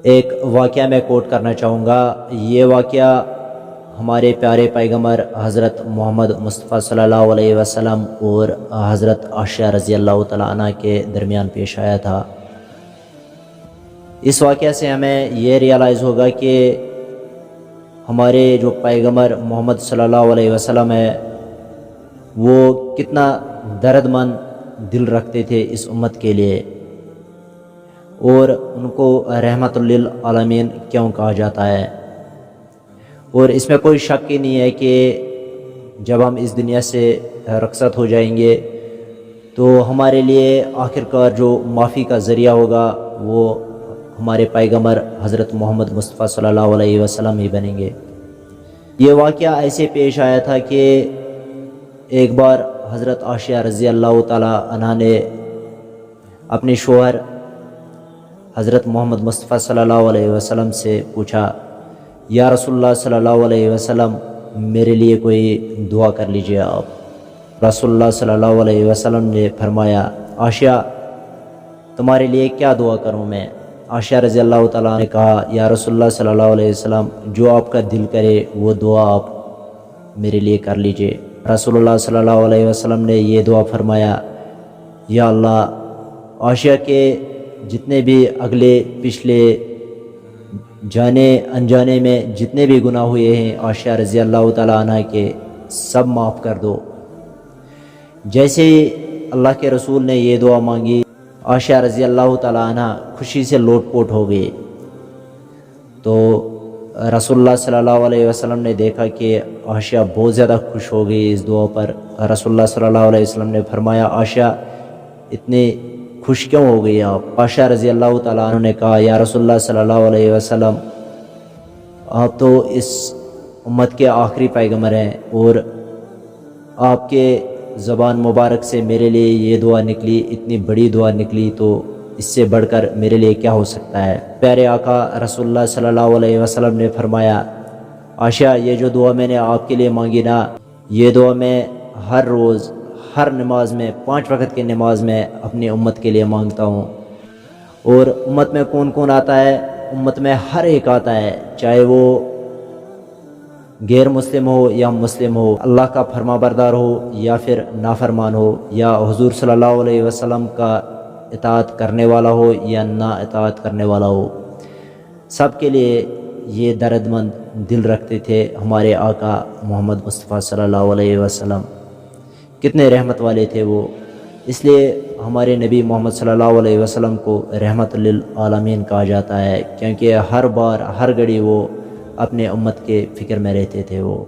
ایک واقعہ میں کوٹ کرنا چاہوں گا۔ یہ واقعہ ہمارے پیارے پیغمبر حضرت محمد مصطفیٰ صلی اللہ علیہ وسلم اور حضرت عائشہ رضی اللہ تعالیٰ عنہ کے درمیان پیش آیا تھا۔ اس واقعہ سے ہمیں یہ ریئلائز ہوگا کہ ہمارے جو پیغمبر محمد صلی اللہ علیہ وسلم ہے وہ کتنا درد مند دل رکھتے تھے اس امت کے لیے، اور ان کو رحمت للعالمین کیوں کہا جاتا ہے۔ اور اس میں کوئی شک ہی نہیں ہے کہ جب ہم اس دنیا سے رخصت ہو جائیں گے تو ہمارے لیے آخرکار جو معافی کا ذریعہ ہوگا وہ ہمارے پیغمبر حضرت محمد مصطفیٰ صلی اللہ علیہ وسلم ہی بنیں گے۔ یہ واقعہ ایسے پیش آیا تھا کہ ایک بار حضرت عائشہ رضی اللہ تعالیٰ عنہ نے اپنے شوہر حضرت محمد مصطفیٰ صلی اللہ علیہ وسلم سے پوچھا، یا رسول اللہ صلی اللہ علیہ وسلم میرے لیے کوئی دعا کر لیجئے آپ۔ رسول اللہ صلی اللہ علیہ وسلم نے فرمایا، عائشہ تمہارے لیے کیا دعا کروں میں؟ عائشہ رضی اللہ تعالیٰ نے کہا، یا رسول اللہ صلی اللہ علیہ وسلم جو آپ کا دل کرے وہ دعا آپ میرے لیے کر لیجئے۔ رسول اللہ صلی اللہ علیہ وسلم نے یہ دعا فرمایا، یا اللہ عائشہ کے جتنے بھی اگلے پچھلے جانے انجانے میں جتنے بھی گناہ ہوئے ہیں عائشہ رضی اللہ تعالیٰ عنہ کے، سب معاف کر دو۔ جیسے ہی اللہ کے رسول نے یہ دعا مانگی، عائشہ رضی اللہ تعالیٰ عنہ خوشی سے لوٹ پوٹ ہو گئی۔ تو رسول اللہ صلی اللہ علیہ وسلم نے دیکھا کہ عائشہ بہت زیادہ خوش ہو گئی اس دعا پر۔ رسول اللہ صلی اللہ علیہ وسلم نے فرمایا، عائشہ اتنے خوش کیوں ہو گئی آپ؟ عائشہ رضی اللہ تعالیٰ عنہ نے کہا، یا رسول اللہ صلی اللہ علیہ وسلم آپ تو اس امت کے آخری پیغمبر ہیں، اور آپ کے زبان مبارک سے میرے لیے یہ دعا نکلی، اتنی بڑی دعا نکلی، تو اس سے بڑھ کر میرے لیے کیا ہو سکتا ہے؟ پیارے آقا رسول اللہ صلی اللہ علیہ وسلم نے فرمایا، عائشہ یہ جو دعا میں نے آپ کے لیے مانگی نا، یہ دعا میں ہر روز ہر نماز میں 5 وقت کی نماز میں اپنی امت کے لیے مانگتا ہوں۔ اور امت میں کون کون آتا ہے؟ امت میں ہر ایک آتا ہے، چاہے وہ غیر مسلم ہو یا مسلم ہو، اللہ کا فرما بردار ہو یا پھر نافرمان ہو، یا حضور صلی اللہ علیہ وسلم کا اطاعت کرنے والا ہو یا نا اطاعت کرنے والا ہو، سب کے لیے یہ درد مند دل رکھتے تھے ہمارے آقا محمد مصطفیٰ صلی اللہ علیہ وسلم۔ کتنے رحمت والے تھے وہ، اس لیے ہمارے نبی محمد صلی اللہ علیہ وسلم کو رحمت للعالمین کہا جاتا ہے، کیونکہ ہر بار ہر گھڑی وہ اپنے امت کے فکر میں رہتے تھے وہ۔